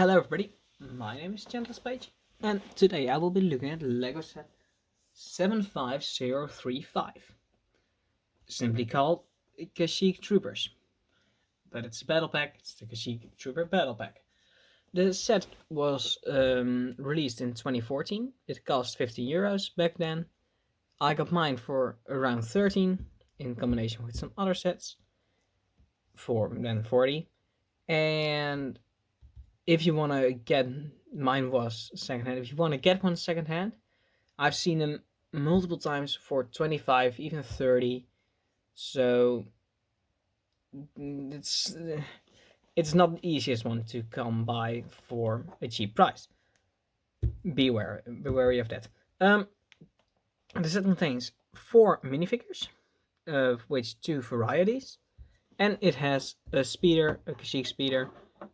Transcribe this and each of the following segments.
Hello everybody, my name is Page, and today I will be looking at LEGO set 75035, simply called Kashyyyk Troopers. But it's a battle pack, it's the Kashyyyk Trooper battle pack. The set was released in 2014, it cost €15 back then. I got mine for around 13, in combination with some other sets, for then 40, and if you want to get, mine was secondhand, if you want to get one secondhand, I've seen them multiple times for 25, even 30, so it's not the easiest one to come by for a cheap price. Be wary of that. The set contains 4 minifigures, of which 2 varieties, and it has a speeder, a Kashyyyk speeder.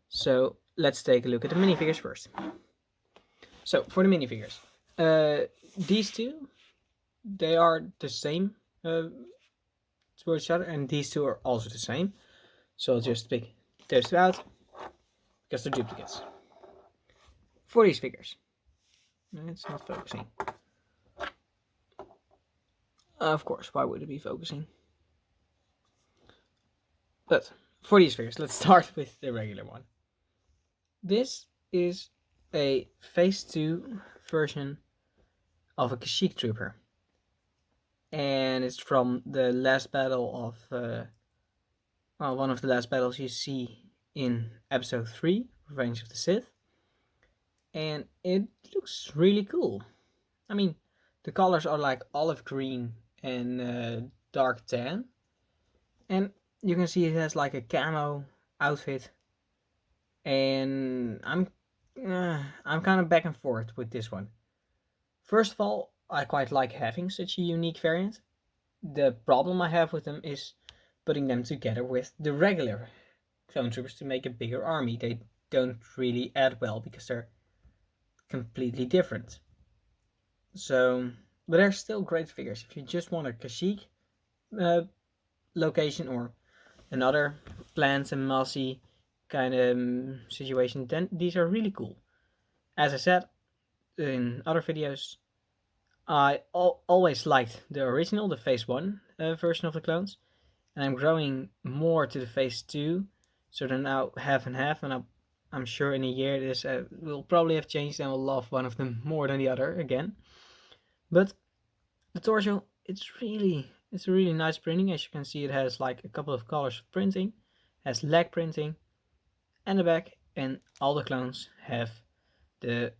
So let's take a look at the minifigures first. So for the minifigures, these two, they are the same to each other, and these two are also the same. So I'll just pick those two out because they're duplicates. For these figures, it's not focusing. Of course, why would it be focusing? But for these figures, let's start with the regular one. This is a Phase 2 version of a Kashyyyk Trooper. And it's from the last battle of, one of the last battles you see in Episode 3, Revenge of the Sith. And it looks really cool. I mean, the colors are like olive green and dark tan. And you can see it has like a camo outfit. And I'm kind of back and forth with this one. First of all, I quite like having such a unique variant. The problem I have with them is putting them together with the regular clone troopers to make a bigger army. They don't really add well because they're completely different. So, but they're still great figures. If you just want a Kashyyyk location or another Plants and Mossy kind of situation, then these are really cool. As I said in other videos, I always liked the original, the Phase 1 version of the clones, and I'm growing more to the Phase 2, so they're now half and half, and I'm sure in a year this will probably have changed and will love one of them more than the other again. But the torso, it's a really nice printing. As you can see, it has like a couple of colors of printing, has leg printing, and the back, and all the clones have the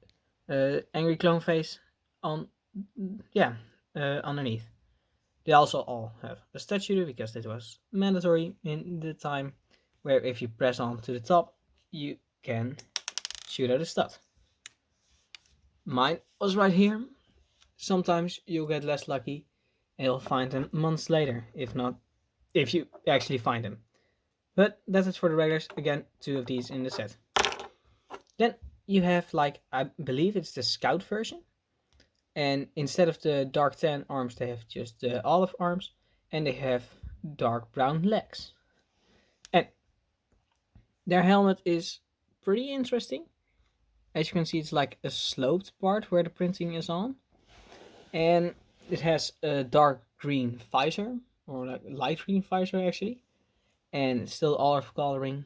angry clone face on, underneath. They also all have a stud shooter because it was mandatory in the time where if you press on to the top, you can shoot out a stud. Mine was right here. Sometimes you'll get less lucky and you'll find them months later, if you actually find them. But that's it for the regulars. Again, 2 of these in the set. Then you have, like, I believe it's the Scout version. And instead of the dark tan arms, they have just the olive arms. And they have dark brown legs. And their helmet is pretty interesting. As you can see, it's like a sloped part where the printing is on. And it has a dark green visor, or like light green visor actually. And it's still olive coloring.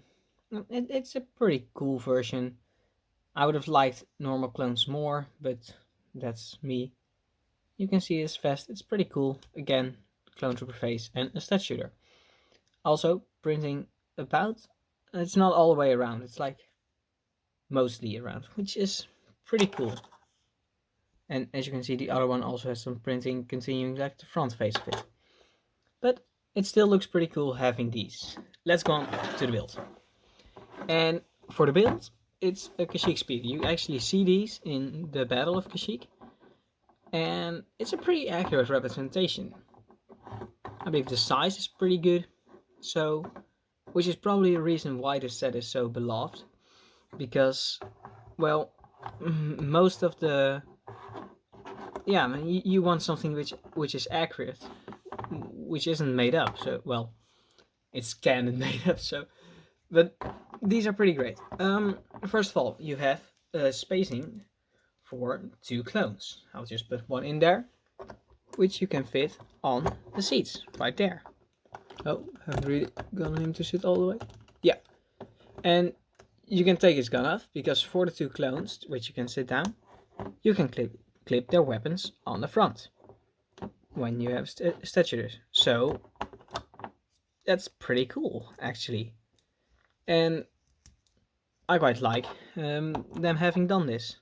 It's a pretty cool version. I would have liked normal clones more, but that's me. You can see his vest, it's pretty cool. Again, clone trooper face and a stud shooter. Also, printing about, it's not all the way around, it's like mostly around, which is pretty cool. And as you can see, the other one also has some printing continuing like the front face of it. But it still looks pretty cool having these. Let's go on to the build. And for the build, it's a Kashyyyk speeder. You actually see these in the Battle of Kashyyyk. And it's a pretty accurate representation. I believe the size is pretty good. So, which is probably the reason why this set is so beloved. Because, well, most of the... Yeah, I mean, you want something which is accurate, which isn't made up. So, well, it's canon made up. So But these are pretty great. First of all, you have spacing for 2 clones. I'll just put one in there, which you can fit on the seats right there. Oh, haven't really gotten him to sit all the way. Yeah, and you can take his gun off because for the 2 clones, which you can sit down, you can clip their weapons on the front when you have statues. So that's pretty cool, actually. And I quite like them having done this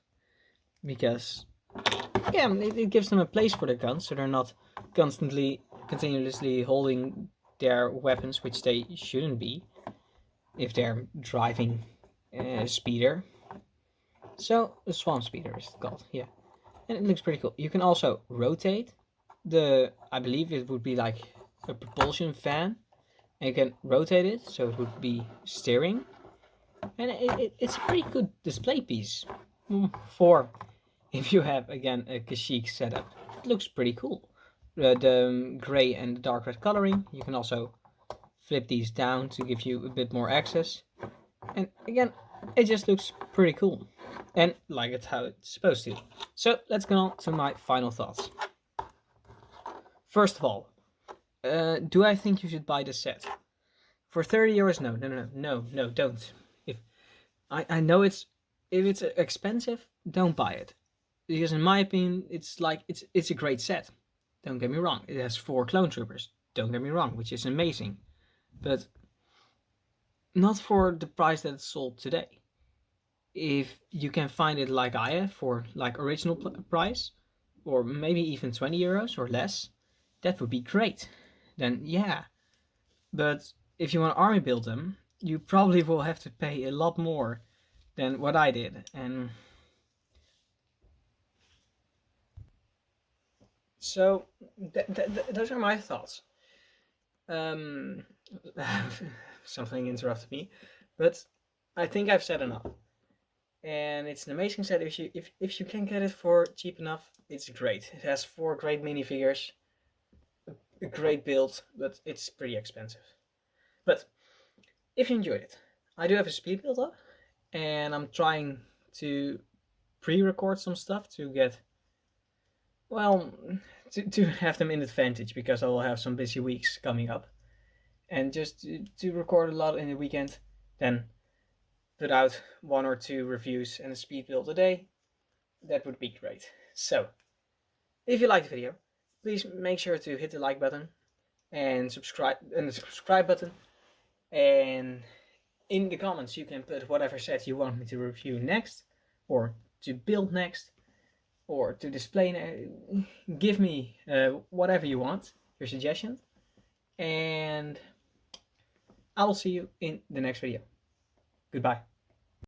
because, yeah, it gives them a place for their guns, so they're not continuously holding their weapons, which they shouldn't be if they're driving a speeder. So a swamp speeder is called, yeah, and it looks pretty cool. You can also rotate I believe it would be like a propulsion fan, and you can rotate it so it would be steering, and it's a pretty good display piece for if you have again a Kashyyyk setup. It looks pretty cool. The gray and the dark red coloring. You can also flip these down to give you a bit more access, and again, it just looks pretty cool, and like it's how it's supposed to. So let's go on to my final thoughts. First of all, do I think you should buy the set for 30 euros? No, don't. If I know if it's expensive, don't buy it, because in my opinion, it's a great set. Don't get me wrong. It has 4 clone troopers. Don't get me wrong, which is amazing, but not for the price that it's sold today. If you can find it like I have for like original price, or maybe even 20 euros or less, that would be great. Then yeah. But if you want to army build them, you probably will have to pay a lot more than what I did. And so those are my thoughts. Something interrupted me, but I think I've said enough. And it's an amazing set. If you can get it for cheap enough, it's great. It has 4 great minifigures, a great build, but it's pretty expensive. But if you enjoyed it, I do have a speed build up, and I'm trying to pre-record some stuff to get, well, to have them in advantage, because I will have some busy weeks coming up, and just to record a lot in the weekend, then put out 1 or 2 reviews and a speed build a day. That would be great. So, if you liked the video, please make sure to hit the like button and the subscribe button. And in the comments, you can put whatever set you want me to review next, or to build next, or to display. Give me whatever you want, your suggestions, and I will see you in the next video. Goodbye.